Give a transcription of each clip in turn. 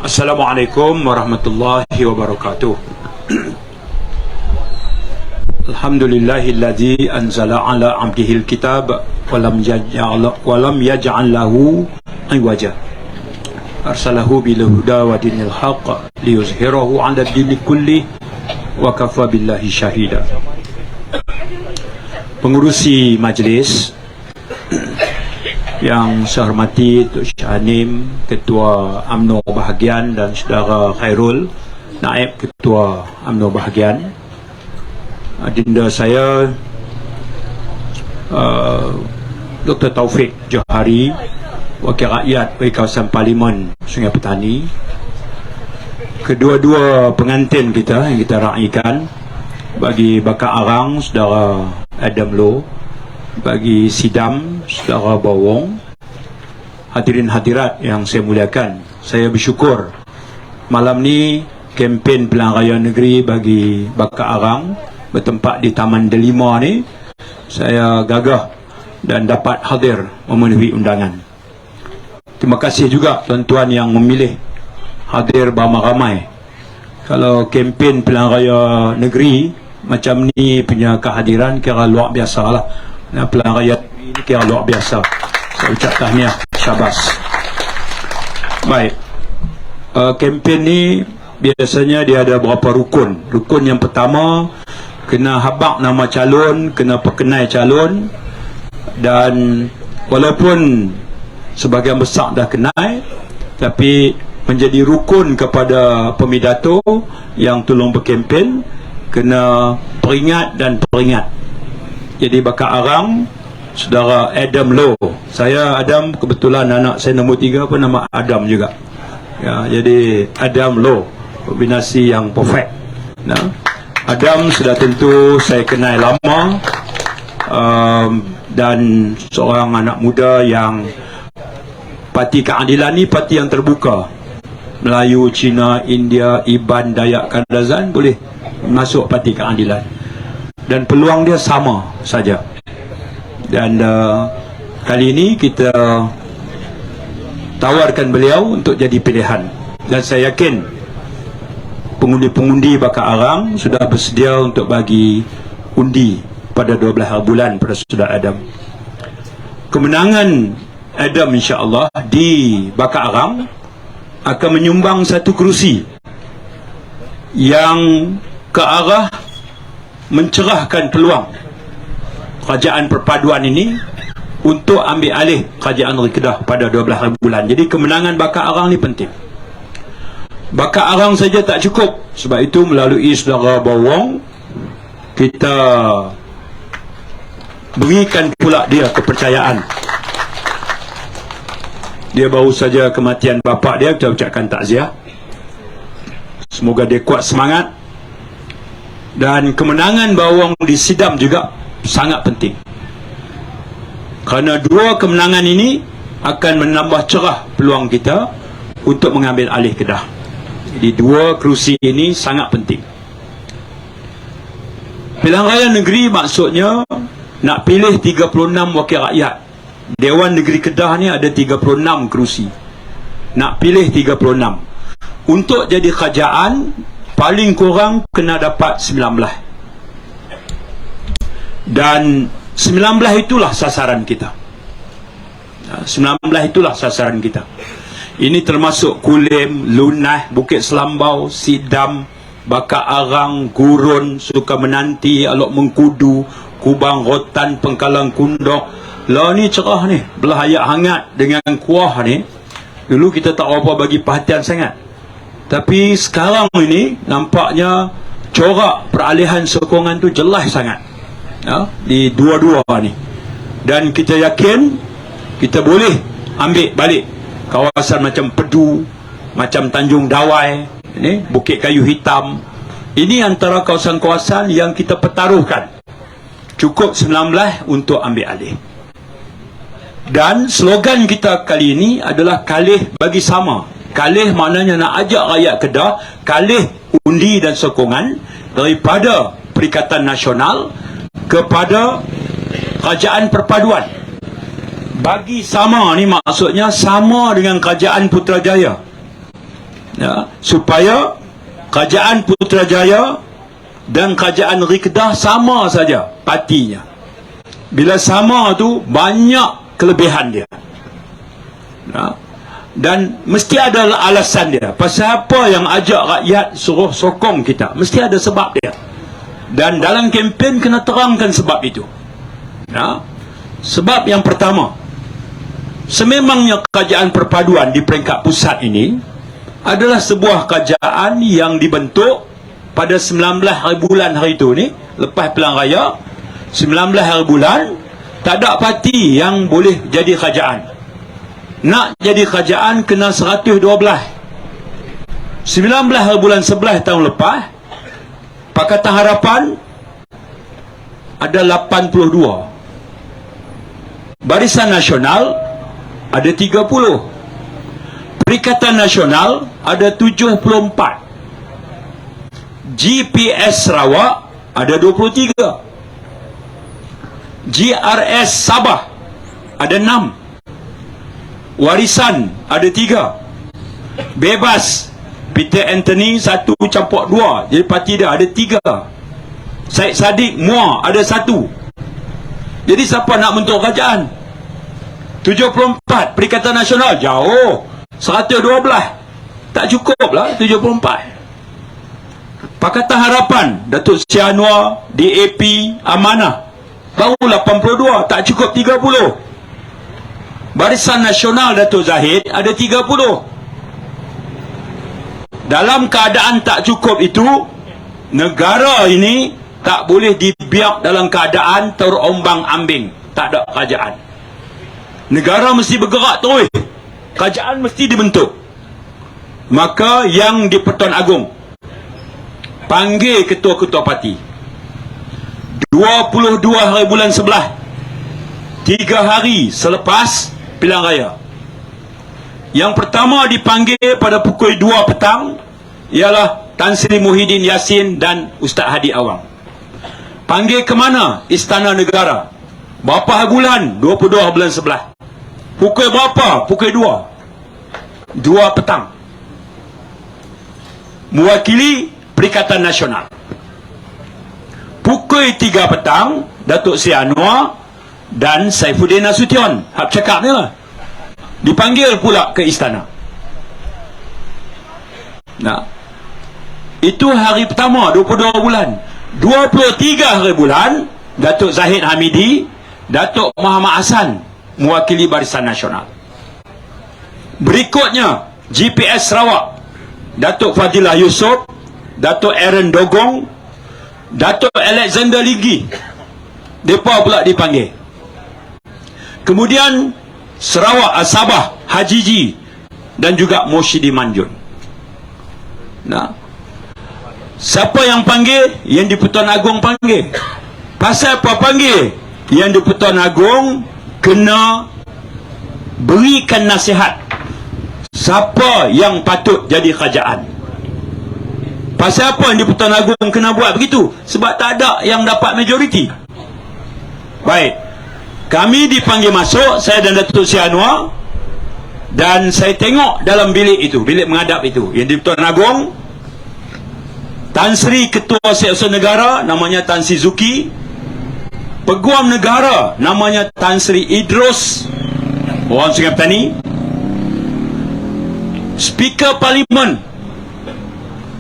Assalamualaikum warahmatullahi wabarakatuh. Alhamdulillahilladzi anzala ala abdihil kitab walam yaj'al lahu iwaja. Arsalahu bil huda wa dinil haqq liyuzhirahu 'ala ad-dini kulli wa kafa billahi syahida. Pengurusi majlis yang saya hormati Tuk Syahanim, Ketua UMNO Bahagian, dan Saudara Khairul, Naib Ketua UMNO Bahagian, adinda saya Dr. Taufik Johari, Wakil Rakyat bagi kawasan Parlimen Sungai Petani, kedua-dua pengantin kita yang kita raikan, bagi Bakar Arang Saudara Adam Low, bagi Sidam Saudara Bawong, hadirin hadirat yang saya muliakan, saya bersyukur malam ni kempen pilihan raya negeri bagi Bakar Arang bertempat di Taman Delima ni, saya gagah dan dapat hadir memenuhi undangan. Terima kasih juga tuan-tuan yang memilih hadir beramai-ramai. Kalau kempen pilihan raya negeri macam ni punya kehadiran kira luar biasa lah. Pilihan raya ini kira luar biasa. Saya ucap tahniah, syabas. Baik, kempen ni biasanya dia ada beberapa rukun. Rukun yang pertama, kena habaq nama calon, kena perkenal calon, dan walaupun sebahagian besar dah kenal, tapi menjadi rukun kepada pemidato yang tolong berkempen, kena peringat dan peringat. Jadi Bakar Arang Saudara Adam Low, saya Adam, kebetulan anak saya nombor 3 pun nama Adam juga ya, jadi Adam Low, kombinasi yang perfect. Nah, Adam sudah tentu saya kenal lama, dan seorang anak muda yang parti keadilan ni parti yang terbuka. Melayu, Cina, India, Iban, Dayak, Kadazan boleh masuk parti keadilan, dan peluang dia sama saja. Dan kali ini kita tawarkan beliau untuk jadi pilihan, dan saya yakin pengundi-pengundi Bakar Arang sudah bersedia untuk bagi undi pada 12 bulan pada Saudara Adam. Kemenangan Adam insya-Allah di Bakar Arang akan menyumbang satu kerusi yang ke arah mencerahkan peluang kerajaan perpaduan ini untuk ambil alih kerajaan Negeri Kedah pada 12 bulan. Jadi kemenangan Bakar Arang ni penting. Bakar Arang saja tak cukup, sebab itu melalui Saudara Bawong kita berikan pula dia kepercayaan. Dia baru saja kematian bapa dia, kita ucapkan takziah. Semoga dia kuat semangat. Dan kemenangan Bawong di Sidam juga sangat penting, kerana dua kemenangan ini akan menambah cerah peluang kita untuk mengambil alih Kedah. Jadi dua kerusi ini sangat penting. Pilihan raya negeri maksudnya nak pilih 36 wakil rakyat. Dewan Negeri Kedah ni ada 36 kerusi, nak pilih 36. Untuk jadi kerajaan paling kurang kena dapat 19, dan 19 itulah sasaran kita. 19 itulah sasaran kita. Ini termasuk Kulim, Lunah, Bukit Selambau, Sidam, Bakar Arang, Gurun, Sukamenanti, Alok Mengkudu, Kubang, Rotan, Pengkalang Kundok. Lah ni cerah ni, belah ayak hangat dengan kuah ni. Dulu kita tak apa bagi perhatian sangat, tapi sekarang ini nampaknya corak peralihan sokongan tu jelas sangat ya, di dua-dua ni. Dan kita yakin kita boleh ambil balik kawasan macam Pedu, macam Tanjung Dawai ni, Bukit Kayu Hitam. Ini antara kawasan-kawasan yang kita pertaruhkan. Cukup 19 untuk ambil alih. Dan slogan kita kali ini adalah kalih bagi sama. Kalih maknanya nak ajak rakyat Kedah kalih undi dan sokongan daripada Perikatan Nasional kepada Kerajaan Perpaduan. Bagi sama ni maksudnya sama dengan Kerajaan Putrajaya. Ya, supaya kerajaan Putrajaya dan kerajaan Rikedah sama saja partinya. Bila sama tu, banyak kelebihan dia. Ya. Dan mesti ada alasan dia. Pasal apa yang ajak rakyat suruh sokong kita? Mesti ada sebab dia. Dan dalam kempen kena terangkan sebab itu. Ya. Sebab yang pertama, sememangnya kerajaan perpaduan di peringkat pusat ini adalah sebuah kerajaan yang dibentuk pada 19 hari bulan hari itu ni, lepas Pilihan Raya, 19 hari bulan, tak ada parti yang boleh jadi kerajaan. Nak jadi kerajaan kena 112. 19 hari bulan 11 tahun lepas, Pakatan Harapan ada 82. Barisan Nasional ada 30. Perikatan Nasional ada 74. GPS Sarawak ada 23. GRS Sabah ada 6. Warisan ada 3. Bebas Peter Anthony 1 campur 2, jadi parti dia ada 3. Syed Saddiq Muar ada 1. Jadi siapa nak bentuk kerajaan? 74. Perikatan Nasional jauh, 112. Tak cukup lah 74. Pakatan Harapan Datuk Seri Anwar, DAP, Amanah baru 82, tak cukup 30. Barisan Nasional Datuk Zahid ada 30. Dalam keadaan tak cukup itu, negara ini tak boleh dibiak dalam keadaan terombang-ambing. Tak ada kerajaan. Negara mesti bergerak terus. Kerajaan mesti dibentuk. Maka yang di Pertuan Agong panggil ketua-ketua parti 22 hari bulan 11, 3 hari selepas Pilihan Raya. Yang pertama dipanggil pada pukul 2 petang ialah Tan Sri Muhyiddin Yassin dan Ustaz Hadi Awang. Panggil ke mana? Istana Negara. Berapa hari bulan? 22 bulan 11. Pukul berapa? Pukul 2. 2 petang. Mewakili Perikatan Nasional. Pukul 3 petang, Datuk Seri Anwar dan Saifuddin Nasution, hak cakap ni lah, dipanggil pula ke istana. Nah, itu hari pertama 22 bulan. 23 hari bulan, Datuk Zahid Hamidi, Datuk Muhammad Hassan mewakili Barisan Nasional. Berikutnya GPS Sarawak, Datuk Fadilah Yusof, Datuk Aaron Dogong, Datuk Alexander Ligi, mereka pula dipanggil. Kemudian Sarawak Sabah Haji Ji dan juga Moshidi Manjun. Nah, siapa yang panggil? Yang di Pertuan Agong panggil. Pasal apa panggil? Yang di Pertuan Agong kena berikan nasihat siapa yang patut jadi kerajaan. Pasal apa yang di Pertuan Agong kena buat begitu? Sebab tak ada yang dapat majoriti. Baik, kami dipanggil masuk, saya dan Datuk Seri Anwar, dan saya tengok dalam bilik itu, bilik menghadap itu, yang di Pertuan Agong, Tan Sri Ketua Siasat Negara namanya Tan Sri Zuki, Peguam Negara namanya Tan Sri Idrus, orang Sungai Petani, Speaker Parlimen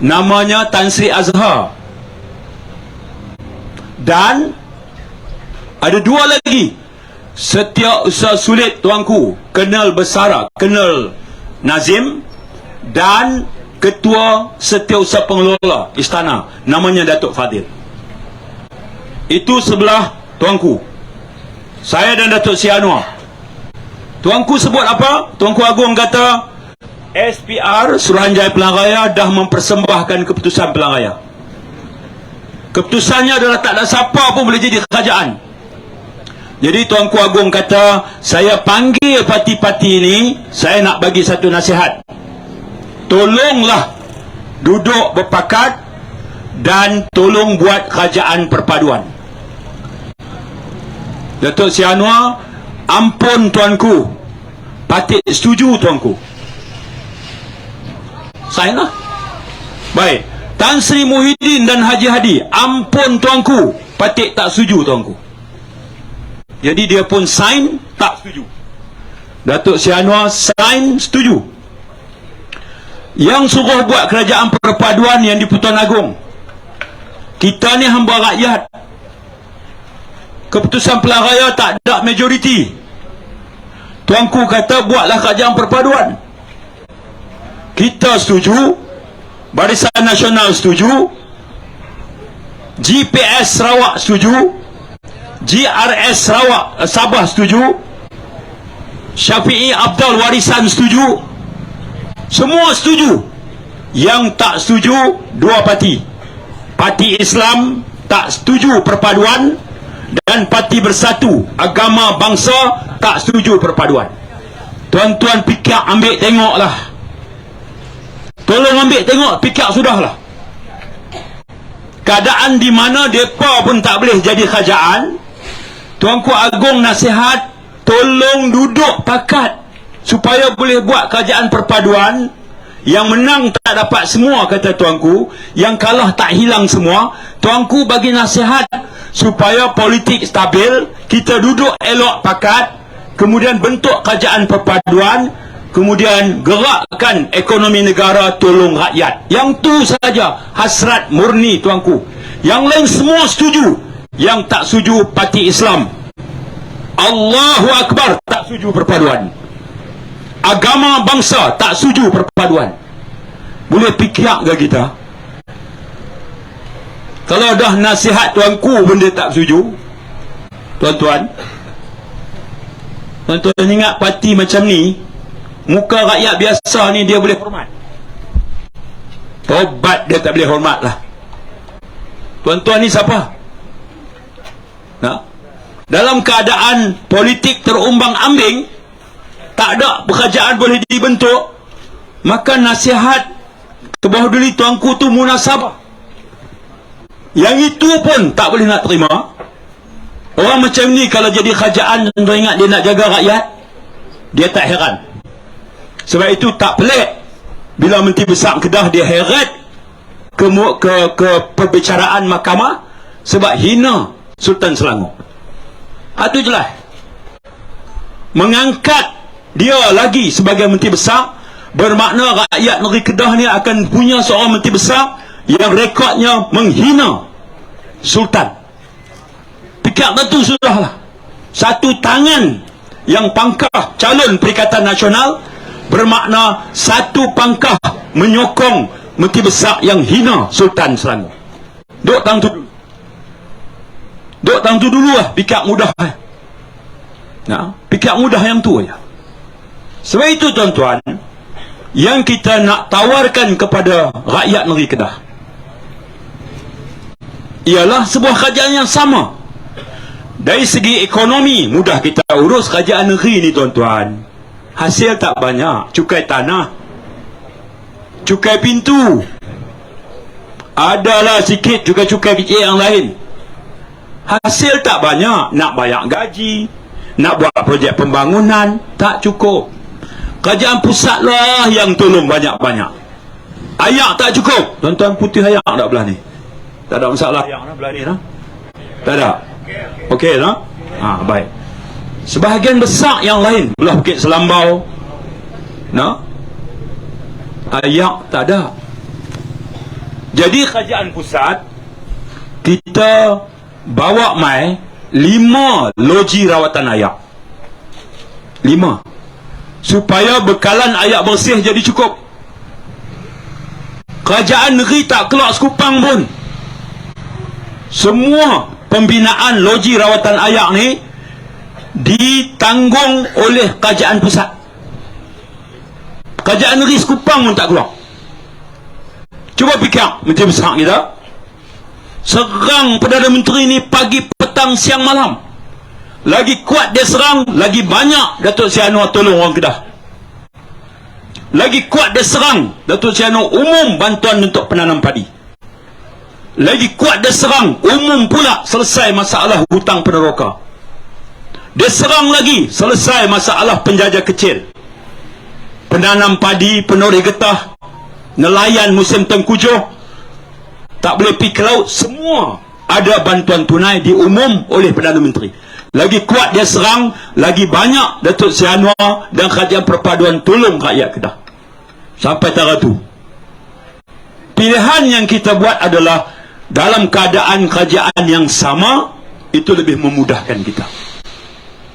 namanya Tan Sri Azhar, dan ada 2 lagi, Setiausaha Sulit Tuanku Kenal Besara Kenal Nazim, dan Ketua Setiausaha Pengelola Istana namanya Datuk Fadil. Itu sebelah Tuanku. Saya dan Datuk Seri Anwar. Tuanku sebut apa? Tuanku Agong kata SPR Suruhanjaya Pilihan Raya dah mempersembahkan keputusan Pilihan Raya. Keputusannya adalah tak ada siapa pun boleh jadi kerajaan. Jadi Tuanku Agong kata, saya panggil parti-parti ini, saya nak bagi satu nasihat. Tolonglah duduk berpakat dan tolong buat kerajaan perpaduan. Datuk Seri Anwar, ampun Tuanku, patut setuju Tuanku. sign lah. Baik, Tan Sri Muhyiddin dan Haji Hadi, ampun tuanku, Patik tak setuju tuanku. Jadi dia pun sign, tak setuju. Datuk Seri Anwar sign, setuju. Yang suruh buat kerajaan perpaduan yang di Pertuan Agong, kita ni hamba rakyat. Keputusan pilihan raya tak ada majoriti. Tuanku kata buatlah kerajaan perpaduan. Kita setuju, Barisan Nasional setuju, GPS Sarawak setuju, GRS Sarawak Sabah setuju, Syafi'i Abdul Warisan setuju, semua setuju. Yang tak setuju dua parti. Parti Islam tak setuju perpaduan, dan Parti Bersatu Agama Bangsa tak setuju perpaduan. Tuan-tuan fikir, ambil tengoklah. Tolong ambil tengok, fikir sudahlah. Keadaan di mana mereka pun tak boleh jadi kerajaan. Tuanku Agong nasihat, tolong duduk pakat supaya boleh buat kerajaan perpaduan. Yang menang tak dapat semua, kata tuanku. Yang kalah tak hilang semua. Tuanku bagi nasihat supaya politik stabil, kita duduk elok pakat, kemudian bentuk kerajaan perpaduan, kemudian gerakkan ekonomi negara, tolong rakyat. Yang tu saja hasrat murni tuanku. Yang lain semua setuju. Yang tak setuju Parti Islam. Allahu Akbar, tak setuju perpaduan. Agama bangsa tak setuju perpaduan. Boleh fikir ke kita? Kalau dah nasihat tuanku benda tak setuju, tuan-tuan ingat parti macam ni, muka rakyat biasa ni dia boleh hormat. Tobat dia tak boleh hormat lah. Tuan-tuan ni siapa? Nah, dalam keadaan politik terumbang ambing, tak ada kerajaan boleh dibentuk, maka nasihat ke bawah duli tuanku tu munasabah. Yang itu pun tak boleh nak terima. Orang macam ni kalau jadi kerajaan, tuan ingat dia nak jaga rakyat, dia tak heran. Sebab itu tak pelik bila Menteri Besar Kedah dia heret ke perbicaraan mahkamah sebab hina Sultan Selangor. Itu jelas. Mengangkat dia lagi sebagai Menteri Besar bermakna rakyat negeri Kedah ni akan punya seorang Menteri Besar yang rekodnya menghina Sultan. Fikir tentu sudahlah. Satu tangan yang pangkah calon Perikatan Nasional bermakna satu pangkah menyokong Menteri Besar yang hina Sultan Selangor. Duk tang tu dulu lah. Fikir mudah. Nah, fikir mudah yang tu aja. Sebab itu tuan-tuan, yang kita nak tawarkan kepada rakyat negeri Kedah ialah sebuah kerajaan yang sama. Dari segi ekonomi mudah kita urus kerajaan negeri ni tuan-tuan. Hasil tak banyak, cukai tanah, cukai pintu, adalah sikit cukai-cukai kecil yang lain. Hasil tak banyak, nak bayar gaji, nak buat projek pembangunan, tak cukup. Kerajaan pusat lah yang tolong banyak-banyak. Ayak tak cukup. Tuan-tuan putih ayak tak belah ni? Tak ada masalah ayak belah ni lah? Tak ada? Okey lah? Baik. Sebahagian besar yang lain, belah Bukit Selambau, ayak tak ada. Jadi kerajaan pusat kita bawa mai 5 loji rawatan ayak. 5. Supaya bekalan ayak bersih jadi cukup. Kerajaan negeri tak keluar sekupang pun. Semua pembinaan loji rawatan ayak ni ditanggung oleh kerajaan pusat. Kerajaan negeri sekupang pun tak keluar. Cuba fikir Menteri Besar kita serang Perdana Menteri ni pagi, petang, siang, malam. Lagi kuat dia serang, lagi banyak Datuk Seri Anwar tolong orang Kedah. Lagi kuat dia serang, Datuk Seri Anwar umum bantuan untuk penanam padi. Lagi kuat dia serang, umum pula selesai masalah hutang peneroka. Dia serang lagi, selesai masalah penjajah kecil, penanam padi, penoreh getah, nelayan musim tengkujuh tak boleh pergi ke laut, semua ada bantuan tunai diumum oleh Perdana Menteri. Lagi kuat dia serang, lagi banyak Datuk Seri Anwar dan Kerajaan Perpaduan tolong rakyat Kedah. Sampai tara tu. Pilihan yang kita buat adalah dalam keadaan kerajaan yang sama, itu lebih memudahkan kita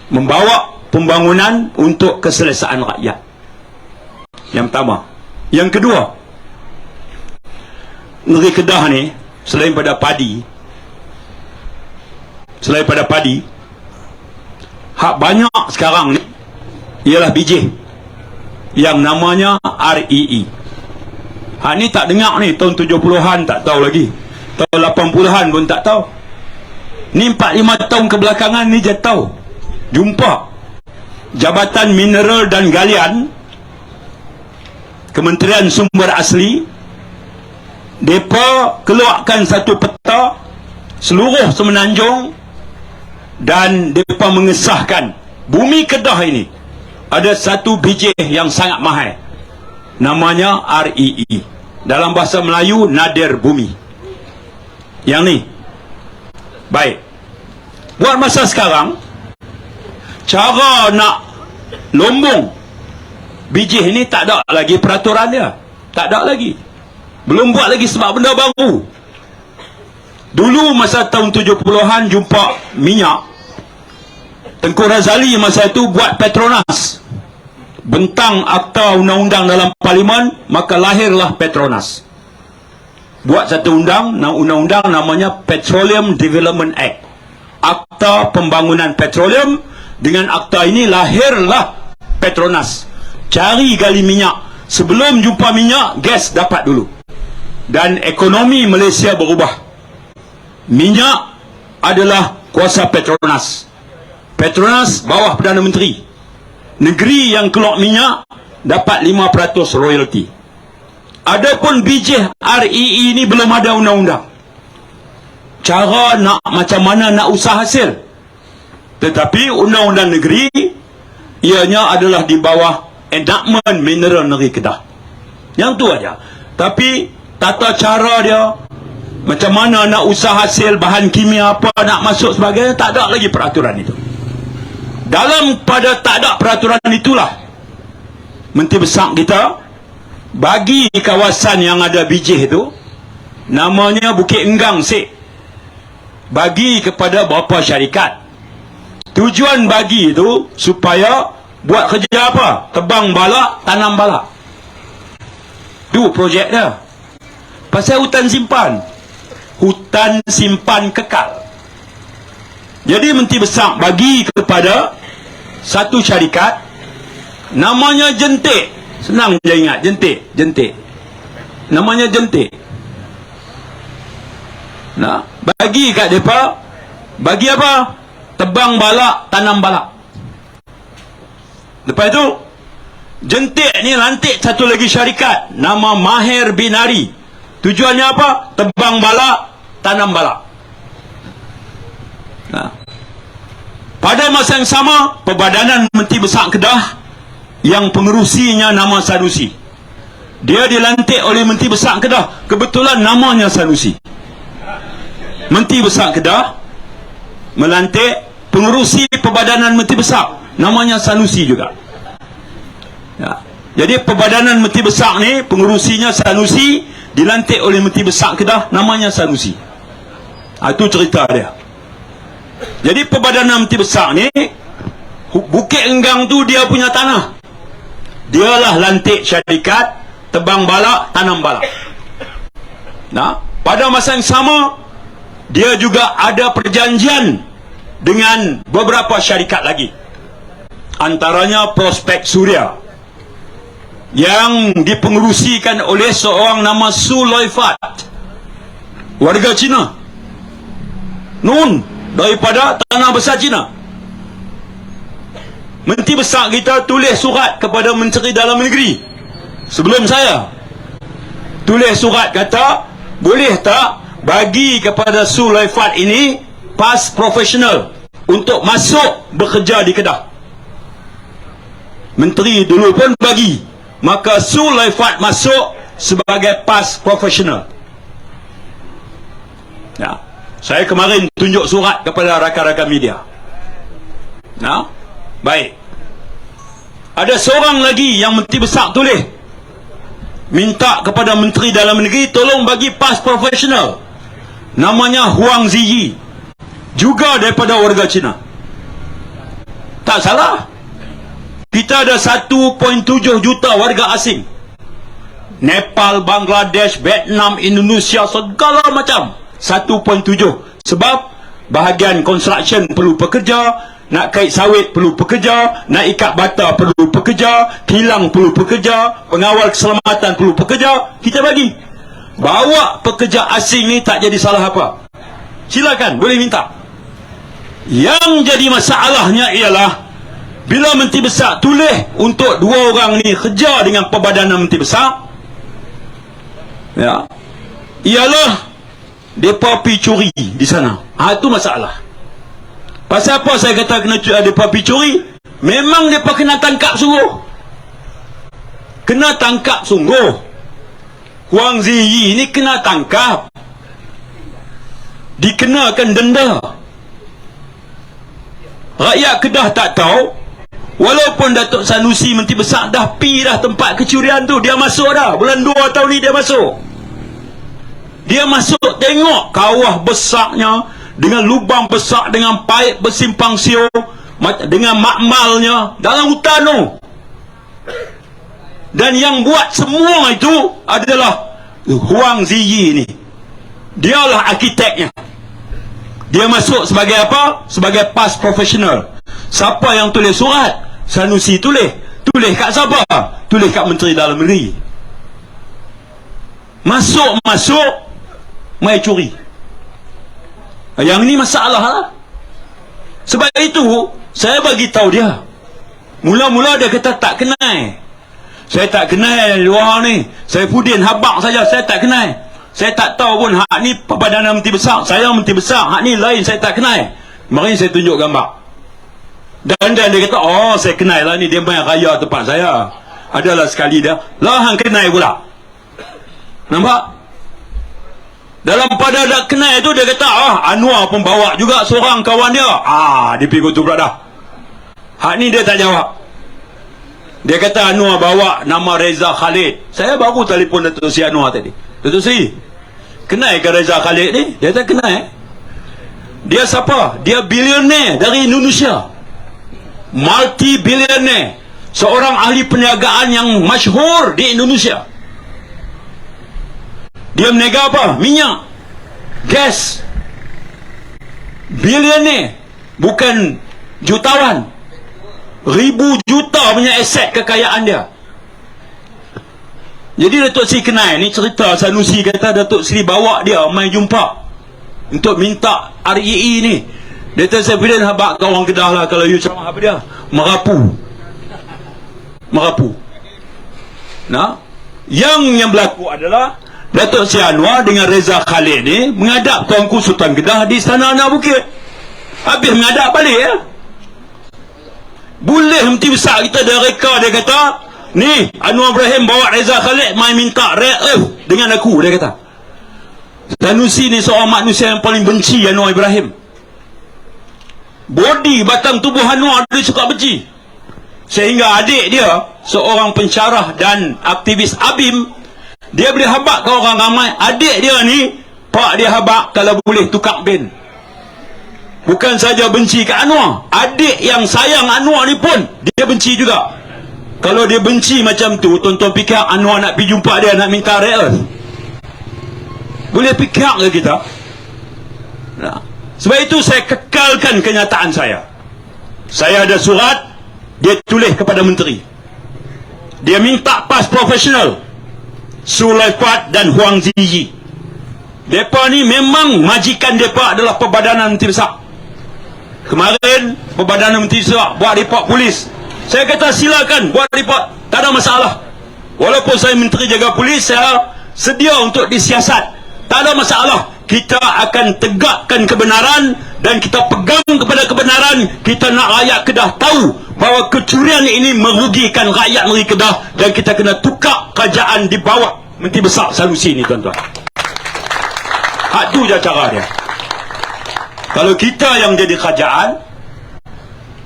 membawa pembangunan untuk keselesaan rakyat. Yang pertama. Yang kedua, negeri Kedah ni selain pada padi, hak banyak sekarang ni ialah biji yang namanya REE. Hak ni tak dengar ni, tahun 70-an tak tahu lagi, tahun 80-an pun tak tahu. Ni 4-5 tahun kebelakangan ni je tahu. Jumpa Jabatan Mineral dan Galian, Kementerian Sumber Asli, mereka keluarkan satu peta seluruh semenanjung dan mereka mengesahkan bumi Kedah ini ada satu biji yang sangat mahal, namanya REE, dalam bahasa Melayu nadir bumi. Yang ni baik. Buat masa sekarang, cara nak lombong biji ini tak ada lagi peraturan dia, tak ada lagi, belum buat lagi sebab benda baru. Dulu masa tahun 70-an jumpa minyak, Tengku Razali masa itu buat Petronas, bentang akta undang-undang dalam parlimen, maka lahirlah Petronas. Buat satu undang-undang namanya Petroleum Development Act, akta pembangunan petroleum. Dengan akta ini lahirlah Petronas. Cari gali minyak, sebelum jumpa minyak, gas dapat dulu. Dan ekonomi Malaysia berubah. Minyak adalah kuasa Petronas. Petronas bawah Perdana Menteri. Negeri yang keluar minyak dapat 5% royalty. Adapun biji REE ini belum ada undang-undang. Cara nak macam mana nak usah hasil. Tetapi undang-undang negeri ianya adalah di bawah Enactment Mineral Negeri Kedah. Yang tu aja. Tapi tata cara dia, macam mana nak usah hasil bahan kimia apa nak masuk sebagainya, tak ada lagi peraturan itu. Dalam pada tak ada peraturan itulah Menteri Besar kita bagi kawasan yang ada biji itu, namanya Bukit Enggang Sik, bagi kepada beberapa syarikat. Tujuan bagi itu supaya buat kerja apa? Tebang balak, tanam balak. Itu projek dia. Pasal hutan simpan, hutan simpan kekal. Jadi Menteri Besar bagi kepada satu syarikat, namanya Jentik. Senang je ingat, Jentik. Namanya Jentik. Nah, bagi kat mereka, bagi apa? Tebang balak, tanam balak. Lepas itu Jentik ni lantik satu lagi syarikat, nama Mahir Binari. Tujuannya apa? Tebang balak, tanam balak. Nah, pada masa yang sama, Perbadanan Menteri Besar Kedah yang pengerusinya nama Sanusi, dia dilantik oleh Menteri Besar Kedah. Kebetulan namanya Sanusi. Menteri Besar Kedah melantik pengerusi Perbadanan Menteri Besar, namanya Sanusi juga. Ya. Jadi Perbadanan Menteri Besar ni pengerusinya Sanusi, dilantik oleh Menteri Besar Kedah, namanya Sanusi. Itu cerita dia. Jadi Perbadanan Menteri Besar ni, Bukit Enggang tu dia punya tanah. Dialah lantik syarikat tebang balak, tanam balak. Nah, pada masa yang sama dia juga ada perjanjian dengan beberapa syarikat lagi. Antaranya Prospek Suria yang dipengerusikan oleh seorang nama Su Loifat, warga Cina, Nun, daripada tanah besar Cina. Menteri Besar kita tulis surat kepada Menteri Dalam Negeri sebelum saya, tulis surat kata, boleh tak bagi kepada Su Loifat ini pas profesional untuk masuk bekerja di Kedah. Menteri dulu pun bagi, maka Su Loifat masuk sebagai PAS profesional. Ya. Saya kemarin tunjuk surat kepada rakan-rakan media. Nah, baik. Ada seorang lagi yang Menteri Besar tulis, minta kepada Menteri Dalam Negeri tolong bagi PAS profesional. Namanya Huang Ziyi, juga daripada warga Cina. Tak salah. Kita ada 1.7 juta warga asing. Nepal, Bangladesh, Vietnam, Indonesia, segala macam. 1.7. Sebab bahagian construction perlu pekerja, nak kait sawit perlu pekerja, nak ikat bata perlu pekerja, kilang perlu pekerja, pengawal keselamatan perlu pekerja. Kita bagi. Bawa pekerja asing ni tak jadi salah apa. Silakan, boleh minta. Yang jadi masalahnya ialah bila Menteri Besar tulis untuk dua orang ni kerja dengan Perbadanan Menteri Besar, ya, ialah mereka pergi curi di sana. Itu masalah. Pasal apa saya kata kena mereka pergi curi? Memang mereka kena tangkap sungguh. Kena tangkap sungguh. Huang Ziyi ni kena tangkap. Dikenakan denda. Rakyat Kedah tak tahu. Walaupun Datuk Sanusi Menteri Besar dah pi dah tempat kecurian tu, dia masuk dah. Bulan 2 tahun ni dia masuk. Dia masuk tengok kawah besarnya, dengan lubang besar, dengan paip bersimpang siur, dengan makmalnya dalam hutan tu. Dan yang buat semua itu adalah Huang Ziyi ni. Dialah arkiteknya. Dia masuk sebagai apa? Sebagai PAS profesional. Siapa yang tulis surat? Sanusi tulis. Tulis kat siapa? Tulis kat Menteri Dalam Negeri. Masuk mai curi. Yang ni masalah lah. Sebab itu saya bagi tahu dia. Mula-mula dia kata tak kenal. Saya tak kenal luar ni. Saya Pudin habak saja, saya tak kenal. Saya tak tahu pun hak ni Perbadanan Menteri Besar. Saya Menteri Besar, hak ni lain, saya tak kenal. Mari saya tunjuk gambar. Dan dia kata, oh saya kenal lah ni, dia main raya tempat saya. Adalah sekali dia, lah hang kenal pula. Nampak? Dalam pada dah kenal itu dia kata, Anwar pun bawa juga seorang kawan dia. Dia pergi kutu pula dah. Hak ni dia tak jawab. Dia kata Anwar bawa nama Reza Khalid. Saya baru telefon Datuk Seri Anwar tadi. Datuk Seri, kenal ke Reza Khalid ni? Dia tak kenal. Dia siapa? Dia bilioner dari Indonesia. Multi-bilioner. Seorang ahli perniagaan yang masyhur di Indonesia. Dia meniaga apa? Minyak, gas. Bilioner, bukan jutawan. Ribu juta punya aset kekayaan dia. Jadi Datuk Seri kenal ni cerita Sanusi kata Datuk Seri bawa dia mai jumpa untuk minta REE ni. Dia kata saya pilih habak kau orang Kedah lah kalau you ceramah apa dia? Merapu. Nah, yang berlaku adalah Datuk Seri Anwar dengan Reza Khalid ni menghadap Tuanku Sultan Kedah di Istana Anak Bukit. Habis menghadap balik ya. Boleh Menteri Besar kita dia reka, dia kata, ni Anwar Ibrahim bawa Reza Khalid mai minta dengan aku, dia kata. Sanusi ni seorang manusia yang paling benci Anwar Ibrahim. Body batang tubuh Anwar dia suka benci. Sehingga adik dia, seorang pensyarah dan aktivis ABIM, dia boleh habak ke orang ramai. Adik dia ni, pak dia habak kalau boleh tukar bin. Bukan saja benci ke Anwar, adik yang sayang Anwar ni pun dia benci juga. Kalau dia benci macam tu, tuan-tuan fikir Anwar nak pergi jumpa dia, nak minta real? Boleh fikir ke kita? Nah, sebab itu saya kekalkan kenyataan saya. Saya ada surat, dia tulis kepada menteri. Dia minta PAS profesional, Sulaifat dan Huang Ziyi. Mereka ni memang majikan mereka adalah Perbadanan Menteri Besar. Kemarin Perbadanan Menteri Besar buat report polis. Saya kata silakan buat report, tak ada masalah. Walaupun saya Menteri Jaga Polis, saya sedia untuk disiasat, tak ada masalah. Kita akan tegakkan kebenaran dan kita pegang kepada kebenaran. Kita nak rakyat Kedah tahu bahawa kecurian ini merugikan rakyat negeri Kedah dan kita kena tukar kerajaan di bawah. Menteri Besar Sanusi ni tuan-tuan. Hak tu je cara dia. Kalau kita yang jadi kerajaan,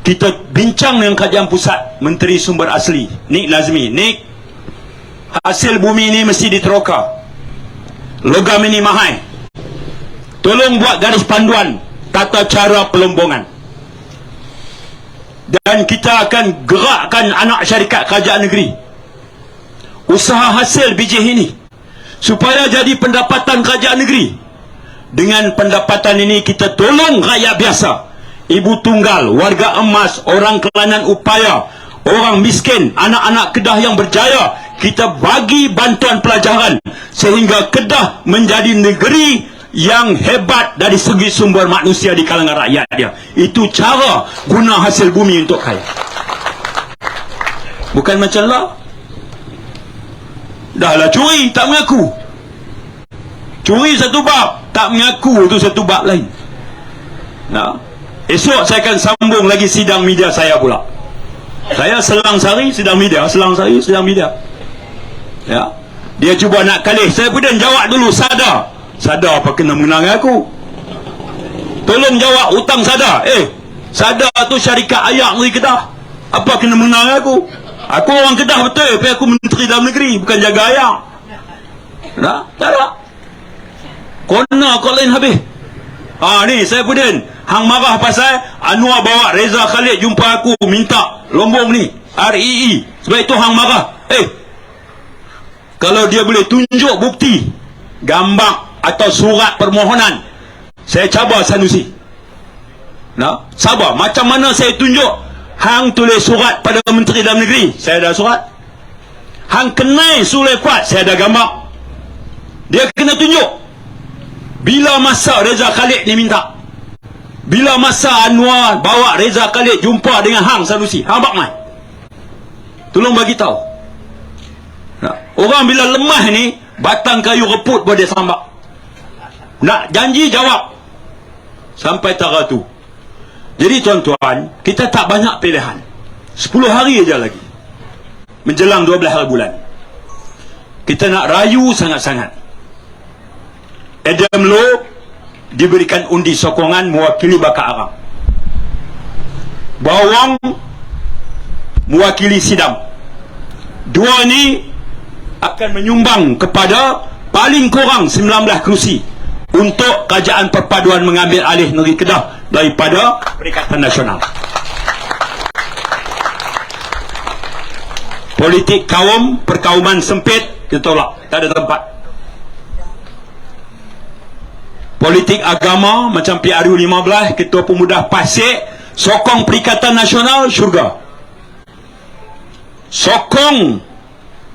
kita bincang dengan kerajaan pusat, Menteri Sumber Asli Nik Nazmi, Nik, hasil bumi ni mesti diteroka, logam ini mahal, tolong buat garis panduan tata cara pelombongan, dan kita akan gerakkan anak syarikat kerajaan negeri usaha hasil biji ini supaya jadi pendapatan kerajaan negeri. Dengan pendapatan ini kita tolong rakyat biasa, ibu tunggal, warga emas, orang kelainan upaya, orang miskin, anak-anak Kedah yang berjaya. Kita bagi bantuan pelajaran sehingga Kedah menjadi negeri yang hebat dari segi sumber manusia di kalangan rakyat dia. Itu cara guna hasil bumi untuk kaya. Bukan macam lah, dah lah curi tak mengaku, curi satu bab tak mengaku, tu satu bab lain. Nah, esok saya akan sambung lagi sidang media saya pula. Saya selang sari sidang media, selang sari sidang media. Ya, dia cuba nak kalih, saya pun jawab dulu, sadar apa kena menang aku? Tolong jawab hutang sadar. Sadar tu syarikat ayak negeri Kedah, apa kena menang aku? Aku orang Kedah betul, tapi aku menteri dalam negeri, bukan jaga ayak. Nah, tak ada. Kona kau lain habis. Ni saya pudin hang marah pasal Anwar bawa Reza Khalid jumpa aku minta lombong ni REE. Sebab itu hang marah. Kalau dia boleh tunjuk bukti, gambar atau surat permohonan, saya cabar Sanusi. Nah, sabar. Macam mana saya tunjuk? Hang tulis surat pada Menteri Dalam Negeri, saya ada surat. Hang kenai Sulaiman, saya ada gambar. Dia kena tunjuk. Bila masa Reza Khalid ni minta, bila masa Anwar bawa Reza Khalid jumpa dengan hang Sanusi, hang bak mai, tolong bagi tahu. Nah, orang bila lemah ni, batang kayu reput boleh dia sambak. Nak janji jawab. Sampai tara tu. Jadi tuan-tuan, kita tak banyak pilihan. 10 hari aja lagi menjelang 12 hari bulan. Kita nak rayu sangat-sangat. Adam Low diberikan undi sokongan mewakili Bakar Arang. Bawang mewakili Sidam. Dua ni akan menyumbang kepada paling kurang 19 kerusi untuk kerajaan perpaduan mengambil alih negeri Kedah daripada Perikatan Nasional. Politik kaum, perkauman sempit, kita tolak, tak ada tempat. Politik agama macam PRU 15, Ketua Pemuda Pasir sokong Perikatan Nasional, syurga. Sokong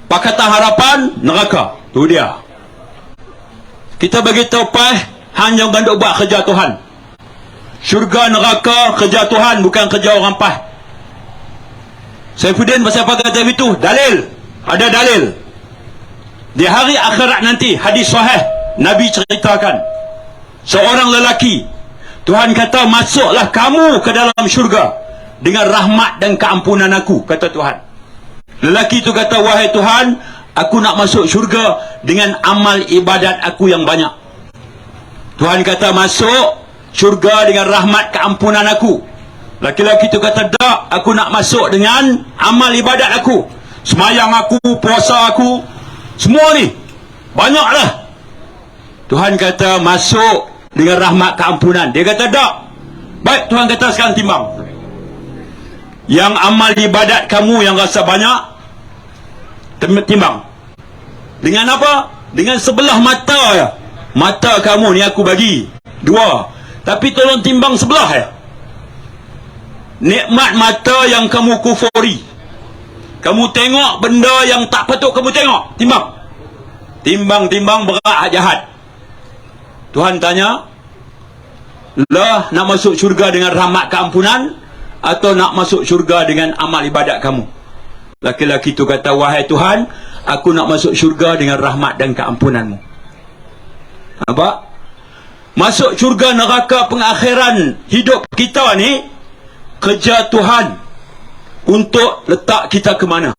Pakatan Harapan, neraka. Tu dia. Kita bagi tahu hanya ganduk buat kerja Tuhan. Syurga, neraka, kerja Tuhan, bukan kerja orang PAS. Saifuddin pasal apa kata begitu? Dalil. Ada dalil. Di hari akhirat nanti, hadis sahih Nabi ceritakan, seorang lelaki, Tuhan kata, masuklah kamu ke dalam syurga dengan rahmat dan keampunan aku, kata Tuhan. Lelaki itu kata, wahai Tuhan, aku nak masuk syurga dengan amal ibadat aku yang banyak. Tuhan kata, masuk syurga dengan rahmat keampunan aku. Laki-laki itu kata, tak, aku nak masuk dengan amal ibadat aku, semayang aku, puasa aku, semua ni banyaklah. Tuhan kata, masuk dengan rahmat keampunan. Dia kata, tak. Baik, Tuhan kata, sekarang timbang. Yang amal ibadat kamu yang rasa banyak, timbang. Dengan apa? Dengan sebelah mata ya. Mata kamu ni aku bagi 2, tapi tolong timbang sebelah ya. Nikmat mata yang kamu kufuri, kamu tengok benda yang tak patut kamu tengok, timbang. Timbang berat jahat. Tuhan tanya, lah nak masuk syurga dengan rahmat keampunan atau nak masuk syurga dengan amal ibadat kamu? Laki-laki itu kata, wahai Tuhan, aku nak masuk syurga dengan rahmat dan keampunanmu. Nampak? Masuk syurga, neraka, pengakhiran hidup kita ni kerja Tuhan untuk letak kita ke mana.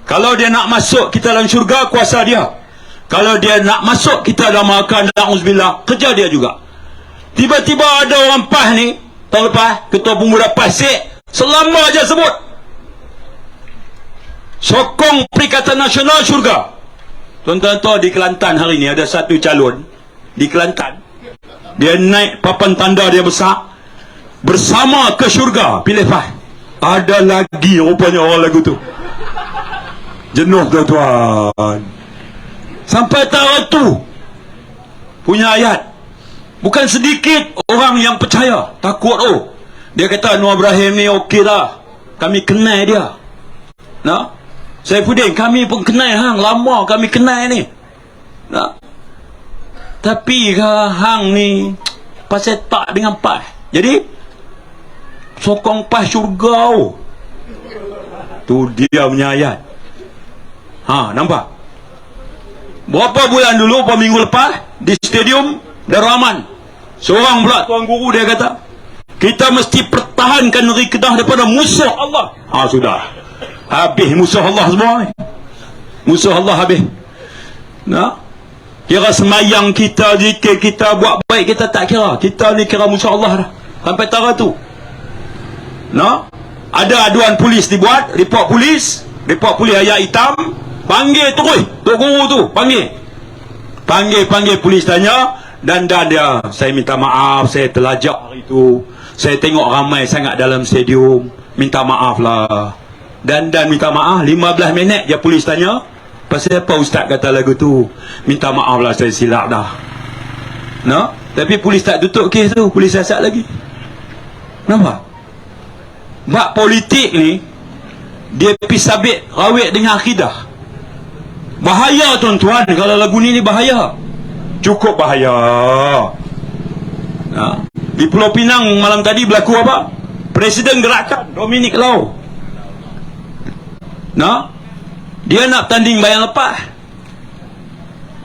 Kalau dia nak masuk kita dalam syurga, kuasa dia. Kalau dia nak masuk kita dalam neraka, na'udzubillah, kerja dia juga. Tiba-tiba ada orang PAS ni, tahun lepas, Ketua Pemuda PAS selama aja sebut sokong Perikatan Nasional syurga. Tuan-tuan tahu di Kelantan hari ni ada satu calon di Kelantan, dia naik papan tanda dia besar, bersama ke syurga, pilih PAS. Ada lagi rupanya orang lagu tu. Jenuh tuan-tuan. Sampai tahun tu punya ayat. Bukan sedikit orang yang percaya, takut. Dia kata Noor Ibrahim ni okey dah, kami kenal dia. Nah, Saifuddin kami pun kenal hang, lama kami kenal ni. Nah, tapi hang ni pasal tak dengan PAS. Jadi sokong PAS syurga. Tu dia punya ayat. Nampak? Berapa bulan dulu, beberapa minggu lepas, di stadium Darul Aman, seorang pula tuan guru dia kata, kita mesti pertahankan negeri Kedah daripada musuh Allah. Sudah habis musuh Allah semua ni. Musuh Allah habis. Nah, kira semayang kita, zikir kita, buat baik kita tak kira. Kita ni kira musuh Allah dah sampai tara tu. Nah, ada aduan polis dibuat, report polis ayat hitam, panggil terus tok guru tu, panggil polis tanya, dan dia, saya minta maaf, saya terlajak hari itu, saya tengok ramai sangat dalam stadium, minta maaf lah. Dan minta maaf. 15 minit je polis tanya, pasal apa ustaz kata lagu tu? Minta maaf lah, saya silap dah. Tapi polis tak tutup kes tu, polis siasat lagi. Nampak? Bab politik ni, dia pisabit rawit dengan akidah. Bahaya tuan-tuan, kalau lagu ni bahaya. Cukup bahaya. Di Pulau Pinang malam tadi berlaku apa? Presiden gerakan Dominic Lau. Dia nak tanding bayang lepas,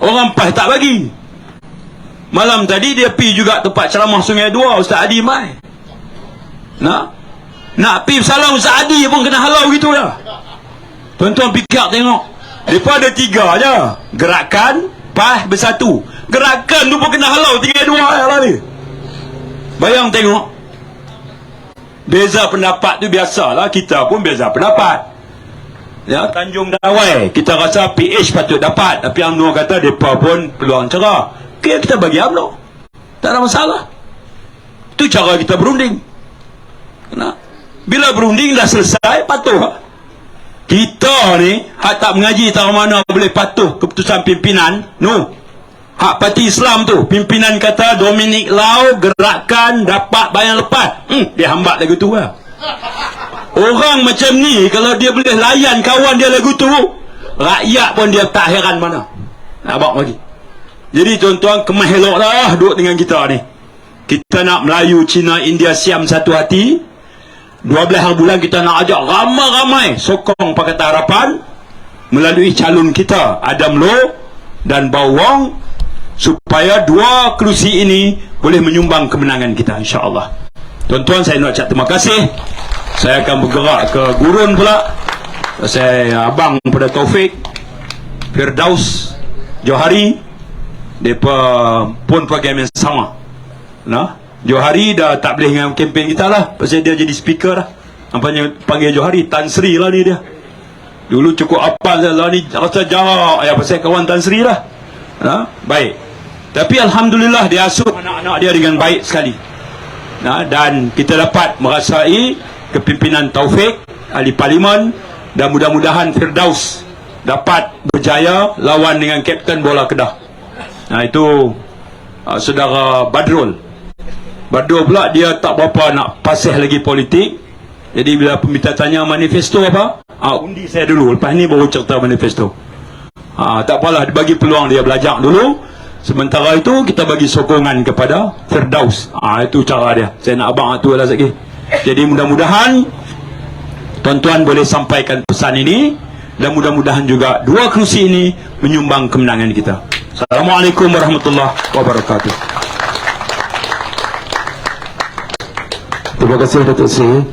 orang PAS tak bagi. Malam tadi dia pergi juga tempat ceramah Sungai Dua, Ustaz Adi mai. Nak pergi salam Ustaz Adi pun kena halau gitu ya. Tuan-tuan fikir tengok, daripada 3 je gerakan PAS bersatu, gerakan tu pun kena halau 3-2 lah ni. Bayang tengok, beza pendapat tu biasalah, kita pun beza pendapat ya. Tanjung Dawai kita rasa PH patut dapat, tapi UMNO kata mereka pun peluang cerah. Kita bagi UMNO, tak ada masalah. Itu cara kita berunding. Bila berunding dah selesai, patuh. Kita ni hak tak mengaji tak mana boleh patuh keputusan pimpinan. Hak parti Islam tu, pimpinan kata Dominic Lau gerakan dapat bayang lepas, dia hambat lagu tu lah. Orang macam ni kalau dia boleh layan kawan dia lagu tu, rakyat pun dia tak heran mana. Abang lagi. Jadi tuan-tuan, kemah elok dah duduk dengan kita ni. Kita nak Melayu, Cina, India, Siam satu hati. 12 hari bulan kita nak ajak ramai-ramai sokong Pakatan Harapan melalui calon kita Adam Low dan Bawang, supaya 2 kerusi ini boleh menyumbang kemenangan kita, insya-Allah. Tuan-tuan, saya nak ucap terima kasih. Saya akan bergerak ke Gurun pula. Saya abang pada Taufik, Firdaus, Johari, mereka pun program yang sama. Johari dah tak boleh dengan kempen kita lah, pasal dia jadi speaker lah. Nampaknya panggil Johari, Tan Sri lah ni dia. Dulu cukup apal lah ni, rasa jarak ya, pasal kawan Tan Sri lah. Baik. Tapi Alhamdulillah dia asuh anak-anak dia dengan baik sekali. Dan kita dapat merasai kepimpinan Taufik, ahli parlimen, dan mudah-mudahan Firdaus dapat berjaya lawan dengan Kapten Bola Kedah. Itu saudara Badrul pula, dia tak berapa nak pasih lagi politik. Jadi bila minta tanya manifesto apa, undi saya dulu, lepas ni baru cerita manifesto. Tak apalah, bagi peluang dia belajar dulu. Sementara itu kita bagi sokongan kepada Firdaus. Itu cara dia. Saya nak abang tu lah lagi. Jadi mudah-mudahan tuan-tuan boleh sampaikan pesan ini, dan mudah-mudahan juga 2 kerusi ini menyumbang kemenangan kita. Assalamualaikum warahmatullahi wabarakatuh. Terima kasih Datuk Seri.